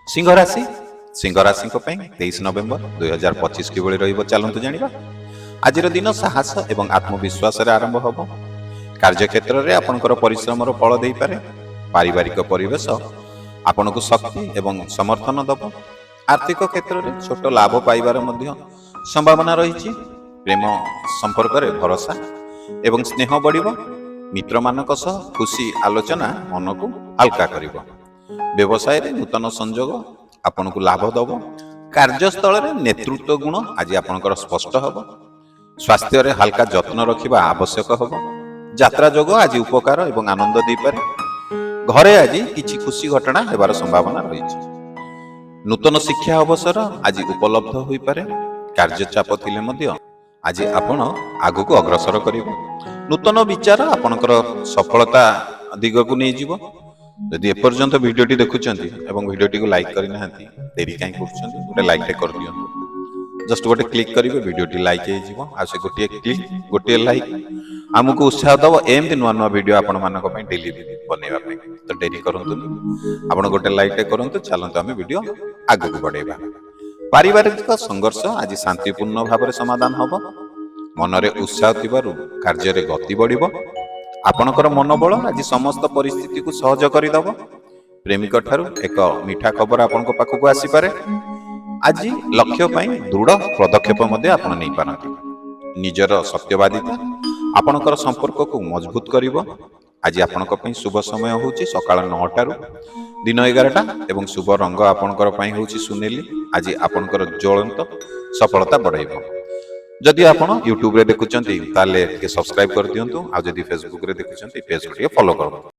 सिंह राशि सिंह राशि 23 नवेम्बर 2025 किभଳି ରହିବ ଚାଲନ୍ତୁ ଜାଣିବା। ଆଜିର ଦିନ ସାହସ ଏବଂ ଆତ୍ମବିଶ୍ୱାସରେ ଆରମ୍ଭ ହେବ। କାର୍ଯ୍ୟକ୍ଷେତ୍ରରେ ଆପଣଙ୍କର ପରିଶ୍ରମର ଫଳ ଦେଇପାରେ। ପାରିବାରିକ ପରିବେଶ ଆପଣଙ୍କୁ ଶକ୍ତି ଏବଂ ସମର୍ଥନ ଦେବ। ଆର୍ଥିକ କ୍ଷେତ୍ରରେ ଛୋଟ ଲାଭ ପାଇବାର ମଧ୍ୟ ସମ୍ଭାବନା ରହିଛି। ପ୍ରେମ ସମ୍ପର୍କରେ ଭରସା ଏବଂ ସ୍ନେହ ବଢ଼ିବ। ମିତ୍ରମାନଙ୍କ ସହ ଖୁସି ଆଲୋଚନା ମନକୁ ହାଲକା କରିବ। ବ୍ୟବସାୟରେ ନୂତନ ସଂଯୋଗ ଆପଣଙ୍କୁ ଲାଭ ଦେବ। କାର୍ଯ୍ୟସ୍ଥଳରେ ନେତୃତ୍ୱ ଗୁଣ ଆଜି ଆପଣଙ୍କର ସ୍ପଷ୍ଟ ହେବ। ସ୍ୱାସ୍ଥ୍ୟରେ ହାଲକା ଯତ୍ନ ରଖିବା ଆବଶ୍ୟକ ହେବ। ଯାତ୍ରା ଯୋଗ ଆଜି ଉପକାର ଏବଂ ଆନନ୍ଦ ଦେଇପାରେ। ଘରେ ଆଜି କିଛି ଖୁସି ଘଟଣା ହେବାର ସମ୍ଭାବନା ରହିଛି। ନୂତନ ଶିକ୍ଷା ଅବସର ଆଜି ଉପଲବ୍ଧ ହୋଇପାରେ। କାର୍ଯ୍ୟଚାପ ଥିଲେ ମଧ୍ୟ ଆଜି ଆପଣ ଆଗକୁ ଅଗ୍ରସର କରିବେ। ନୂତନ ବିଚାର ଆପଣଙ୍କର ସଫଳତା ଦିଗକୁ ନେଇଯିବ। ଯଦି ଏପର୍ଯ୍ୟନ୍ତ ଭିଡ଼ିଓଟି ଦେଖୁଛନ୍ତି ଏବଂ ଭିଡ଼ିଓଟିକୁ ଲାଇକ୍ କରିନାହାନ୍ତି, ଡେରି କାହିଁ କରୁଛନ୍ତି? ଗୋଟେ ଲାଇକ୍ଟେ କରିଦିଅନ୍ତୁ। ଜଷ୍ଟ ଗୋଟେ କ୍ଲିକ୍ କରିବେ, ଭିଡ଼ିଓଟି ଲାଇକ୍ ହେଇଯିବ। ଆଉ ସେ ଗୋଟିଏ କ୍ଲିକ୍, ଗୋଟିଏ ଲାଇକ୍ ଆମକୁ ଉତ୍ସାହ ଦେବ ଏମିତି ନୂଆ ନୂଆ ଭିଡ଼ିଓ ଆପଣମାନଙ୍କ ପାଇଁ ଡେଲି ବନେଇବା ପାଇଁ। ତ ଡେରି କରନ୍ତୁନି, ଆପଣ ଗୋଟେ ଲାଇକ୍ଟେ କରନ୍ତୁ। ଚାଲନ୍ତୁ ଆମେ ଭିଡ଼ିଓ ଆଗକୁ ବଢ଼େଇବା। ପାରିବାରିକ ସଂଘର୍ଷ ଆଜି ଶାନ୍ତିପୂର୍ଣ୍ଣ ଭାବରେ ସମାଧାନ ହେବ। ମନରେ ଉତ୍ସାହ ଥିବାରୁ କାର୍ଯ୍ୟରେ ଗତି ବଢ଼ିବ। ଆପଣଙ୍କର ମନୋବଳ ଆଜି ସମସ୍ତ ପରିସ୍ଥିତିକୁ ସହଜ କରିଦେବ। ପ୍ରେମିକ ଠାରୁ ଏକ ମିଠା ଖବର ଆପଣଙ୍କ ପାଖକୁ ଆସିପାରେ। ଆଜି ଲକ୍ଷ୍ୟ ପାଇଁ ଦୃଢ଼ ପଦକ୍ଷେପ ମଧ୍ୟ ଆପଣ ନେଇପାରନ୍ତି। ନିଜର ସତ୍ୟବାଦିତା ଆପଣଙ୍କର ସମ୍ପର୍କକୁ ମଜବୁତ କରିବ। ଆଜି ଆପଣଙ୍କ ପାଇଁ ଶୁଭ ସମୟ ହେଉଛି ସକାଳ 9ଟାରୁ ଦିନ 11ଟା ଏବଂ ଶୁଭ ରଙ୍ଗ ଆପଣଙ୍କର ପାଇଁ ହେଉଛି ସୁନେଲି। ଆଜି ଆପଣଙ୍କର ଜ୍ୱଳନ୍ତ ସଫଳତା ବଢ଼ାଇବ। ଯଦି ଆପଣ ୟୁଟ୍ୟୁବରେ ଦେଖୁଛନ୍ତି ତାହେଲେ ଟିକେ ସବସ୍କ୍ରାଇବ୍ କରିଦିଅନ୍ତୁ। ଆଉ ଯଦି ଫେସବୁକରେ ଦେଖୁଛନ୍ତି ପେଜକୁ ଟିକେ ଫଲୋ କରନ୍ତୁ।